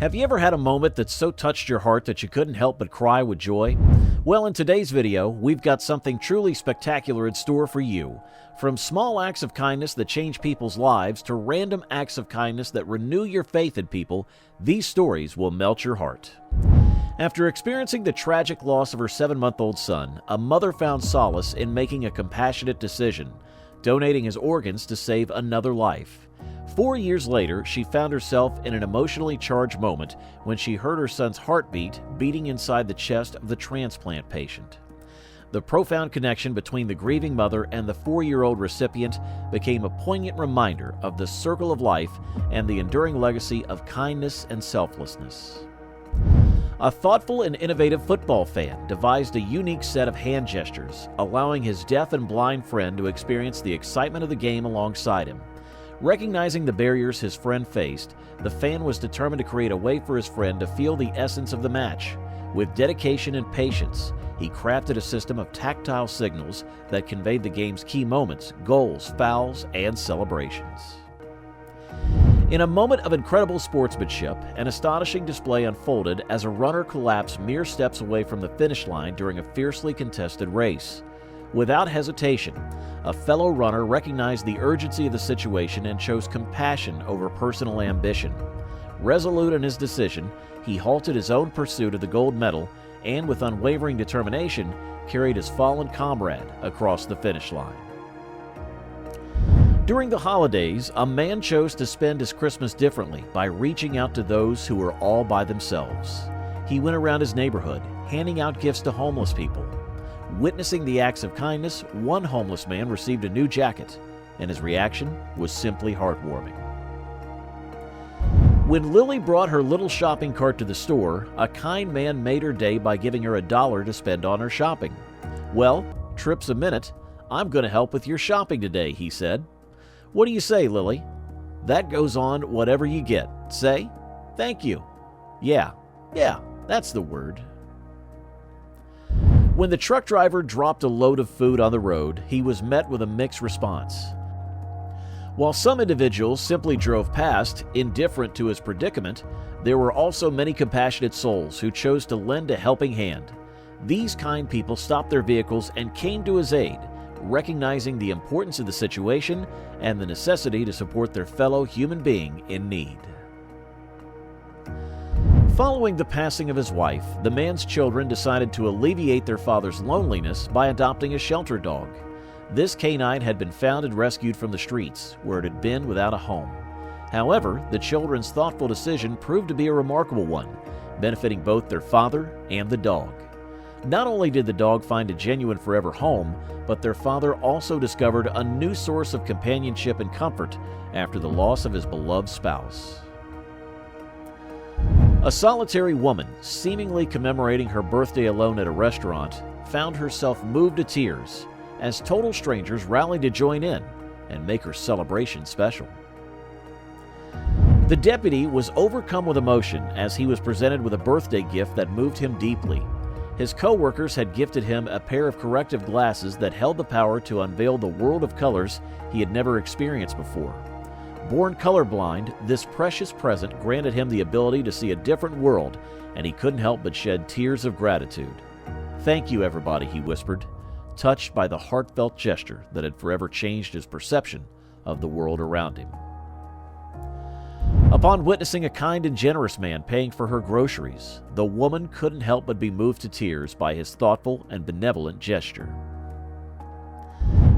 Have you ever had a moment that so touched your heart that you couldn't help but cry with joy? Well, in today's video, we've got something truly spectacular in store for you. From small acts of kindness that change people's lives to random acts of kindness that renew your faith in people, these stories will melt your heart. After experiencing the tragic loss of her 7-month-old son, a mother found solace in making a compassionate decision, donating his organs to save another life. 4 years later, she found herself in an emotionally charged moment when she heard her son's heartbeat beating inside the chest of the transplant patient. The profound connection between the grieving mother and the 4-year-old recipient became a poignant reminder of the circle of life and the enduring legacy of kindness and selflessness. A thoughtful and innovative football fan devised a unique set of hand gestures, allowing his deaf and blind friend to experience the excitement of the game alongside him. Recognizing the barriers his friend faced, the fan was determined to create a way for his friend to feel the essence of the match. With dedication and patience, he crafted a system of tactile signals that conveyed the game's key moments, goals, fouls, and celebrations. In a moment of incredible sportsmanship, an astonishing display unfolded as a runner collapsed mere steps away from the finish line during a fiercely contested race. Without hesitation, a fellow runner recognized the urgency of the situation and chose compassion over personal ambition. Resolute in his decision, he halted his own pursuit of the gold medal and, with unwavering determination, carried his fallen comrade across the finish line. During the holidays, a man chose to spend his Christmas differently by reaching out to those who were all by themselves. He went around his neighborhood, handing out gifts to homeless people. Witnessing the acts of kindness, one homeless man received a new jacket, and his reaction was simply heartwarming. When Lily brought her little shopping cart to the store, a kind man made her day by giving her $1 to spend on her shopping. "Well, trips a minute. I'm going to help with your shopping today," he said. "What do you say, Lily?" "That goes on whatever you get. Say, thank you." Yeah, that's the word. When the truck driver dropped a load of food on the road, he was met with a mixed response. While some individuals simply drove past, indifferent to his predicament, there were also many compassionate souls who chose to lend a helping hand. These kind people stopped their vehicles and came to his aid, recognizing the importance of the situation and the necessity to support their fellow human being in need. Following the passing of his wife, the man's children decided to alleviate their father's loneliness by adopting a shelter dog. This canine had been found and rescued from the streets, where it had been without a home. However, the children's thoughtful decision proved to be a remarkable one, benefiting both their father and the dog. Not only did the dog find a genuine forever home, but their father also discovered a new source of companionship and comfort after the loss of his beloved spouse. A solitary woman, seemingly commemorating her birthday alone at a restaurant, found herself moved to tears as total strangers rallied to join in and make her celebration special. The deputy was overcome with emotion as he was presented with a birthday gift that moved him deeply. His co-workers had gifted him a pair of corrective glasses that held the power to unveil the world of colors he had never experienced before. Born colorblind, this precious present granted him the ability to see a different world, and he couldn't help but shed tears of gratitude. "Thank you, everybody," he whispered, touched by the heartfelt gesture that had forever changed his perception of the world around him. Upon witnessing a kind and generous man paying for her groceries, the woman couldn't help but be moved to tears by his thoughtful and benevolent gesture.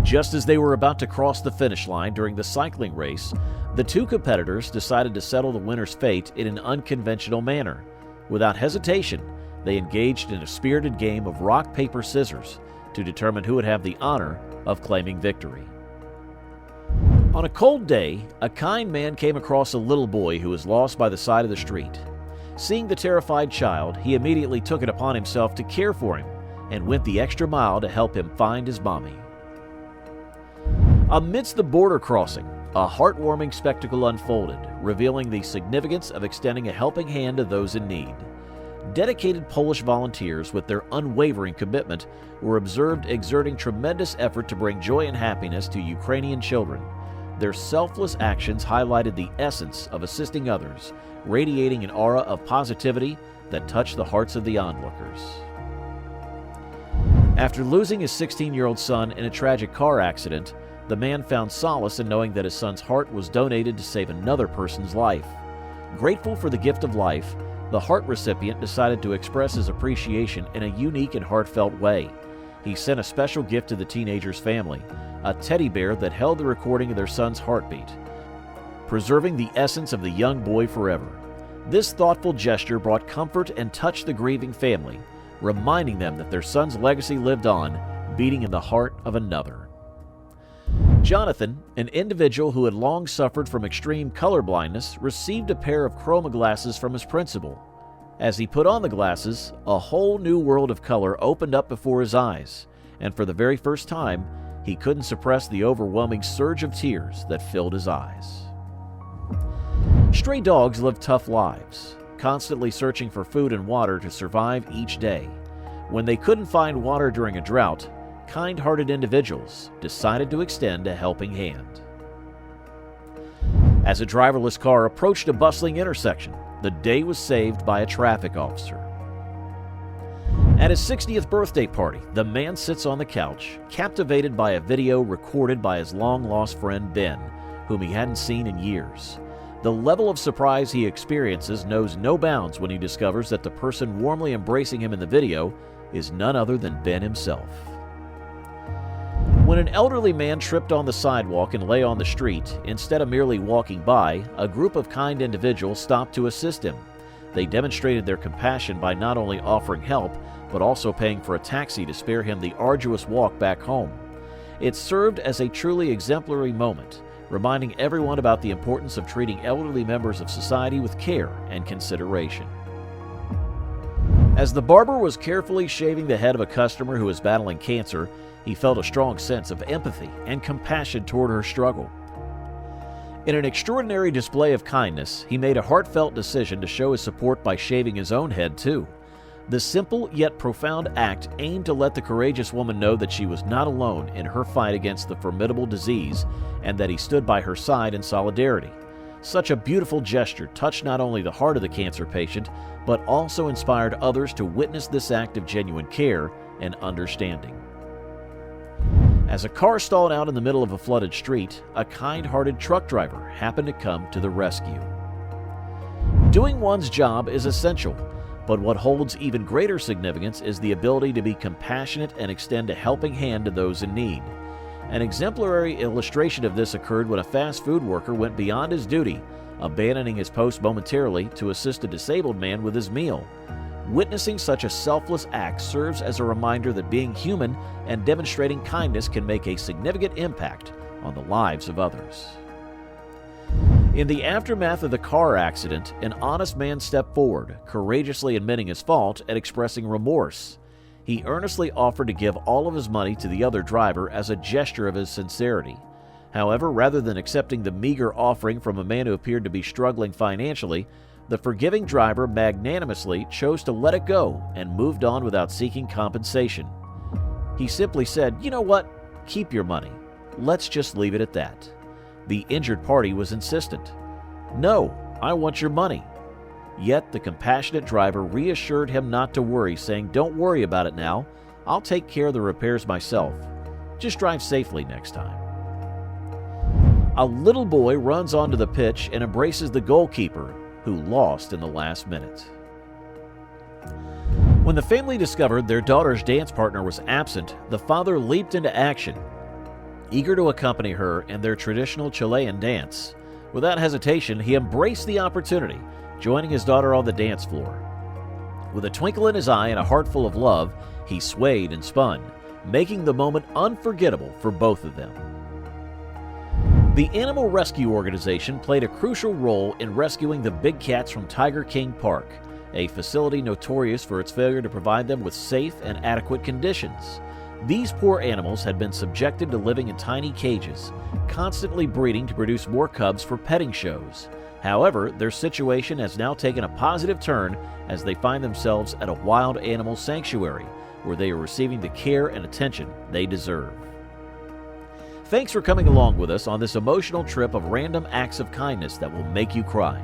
Just as they were about to cross the finish line during the cycling race, the two competitors decided to settle the winner's fate in an unconventional manner. Without hesitation, they engaged in a spirited game of rock, paper, scissors to determine who would have the honor of claiming victory. On a cold day, a kind man came across a little boy who was lost by the side of the street. Seeing the terrified child, he immediately took it upon himself to care for him and went the extra mile to help him find his mommy. Amidst the border crossing, a heartwarming spectacle unfolded, revealing the significance of extending a helping hand to those in need. Dedicated Polish volunteers, with their unwavering commitment, were observed exerting tremendous effort to bring joy and happiness to Ukrainian children. Their selfless actions highlighted the essence of assisting others, radiating an aura of positivity that touched the hearts of the onlookers. After losing his 16-year-old son in a tragic car accident, the man found solace in knowing that his son's heart was donated to save another person's life. Grateful for the gift of life, the heart recipient decided to express his appreciation in a unique and heartfelt way. He sent a special gift to the teenager's family, a teddy bear that held the recording of their son's heartbeat, preserving the essence of the young boy forever. This thoughtful gesture brought comfort and touched the grieving family, reminding them that their son's legacy lived on, beating in the heart of another. Jonathan, an individual who had long suffered from extreme color blindness, received a pair of chroma glasses from his principal. As he put on the glasses, a whole new world of color opened up before his eyes, and for the very first time, he couldn't suppress the overwhelming surge of tears that filled his eyes. Stray dogs live tough lives, constantly searching for food and water to survive each day. When they couldn't find water during a drought, kind-hearted individuals decided to extend a helping hand. As a driverless car approached a bustling intersection, the day was saved by a traffic officer. At his 60th birthday party, the man sits on the couch, captivated by a video recorded by his long-lost friend Ben, whom he hadn't seen in years. The level of surprise he experiences knows no bounds when he discovers that the person warmly embracing him in the video is none other than Ben himself. When an elderly man tripped on the sidewalk and lay on the street, instead of merely walking by, a group of kind individuals stopped to assist him. They demonstrated their compassion by not only offering help, but also paying for a taxi to spare him the arduous walk back home. It served as a truly exemplary moment, reminding everyone about the importance of treating elderly members of society with care and consideration. As the barber was carefully shaving the head of a customer who was battling cancer, he felt a strong sense of empathy and compassion toward her struggle. In an extraordinary display of kindness, he made a heartfelt decision to show his support by shaving his own head too. The simple yet profound act aimed to let the courageous woman know that she was not alone in her fight against the formidable disease and that he stood by her side in solidarity. Such a beautiful gesture touched not only the heart of the cancer patient, but also inspired others to witness this act of genuine care and understanding. As a car stalled out in the middle of a flooded street, a kind-hearted truck driver happened to come to the rescue. Doing one's job is essential, but what holds even greater significance is the ability to be compassionate and extend a helping hand to those in need. An exemplary illustration of this occurred when a fast food worker went beyond his duty, abandoning his post momentarily to assist a disabled man with his meal. Witnessing such a selfless act serves as a reminder that being human and demonstrating kindness can make a significant impact on the lives of others. In the aftermath of the car accident, an honest man stepped forward, courageously admitting his fault and expressing remorse. He earnestly offered to give all of his money to the other driver as a gesture of his sincerity. However, rather than accepting the meager offering from a man who appeared to be struggling financially, the forgiving driver magnanimously chose to let it go and moved on without seeking compensation. He simply said, "You know what? Keep your money. Let's just leave it at that." The injured party was insistent. "No, I want your money." Yet the compassionate driver reassured him not to worry, saying, "Don't worry about it now. I'll take care of the repairs myself. Just drive safely next time." A little boy runs onto the pitch and embraces the goalkeeper, who lost in the last minute. When the family discovered their daughter's dance partner was absent, the father leaped into action, eager to accompany her in their traditional Chilean dance. Without hesitation, he embraced the opportunity, joining his daughter on the dance floor. With a twinkle in his eye and a heart full of love, he swayed and spun, making the moment unforgettable for both of them. The Animal Rescue Organization played a crucial role in rescuing the big cats from Tiger King Park, a facility notorious for its failure to provide them with safe and adequate conditions. These poor animals had been subjected to living in tiny cages, constantly breeding to produce more cubs for petting shows. However, their situation has now taken a positive turn as they find themselves at a wild animal sanctuary, where they are receiving the care and attention they deserve. Thanks for coming along with us on this emotional trip of random acts of kindness that will make you cry.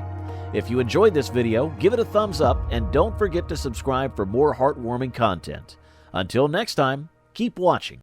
If you enjoyed this video, give it a thumbs up and don't forget to subscribe for more heartwarming content. Until next time, keep watching.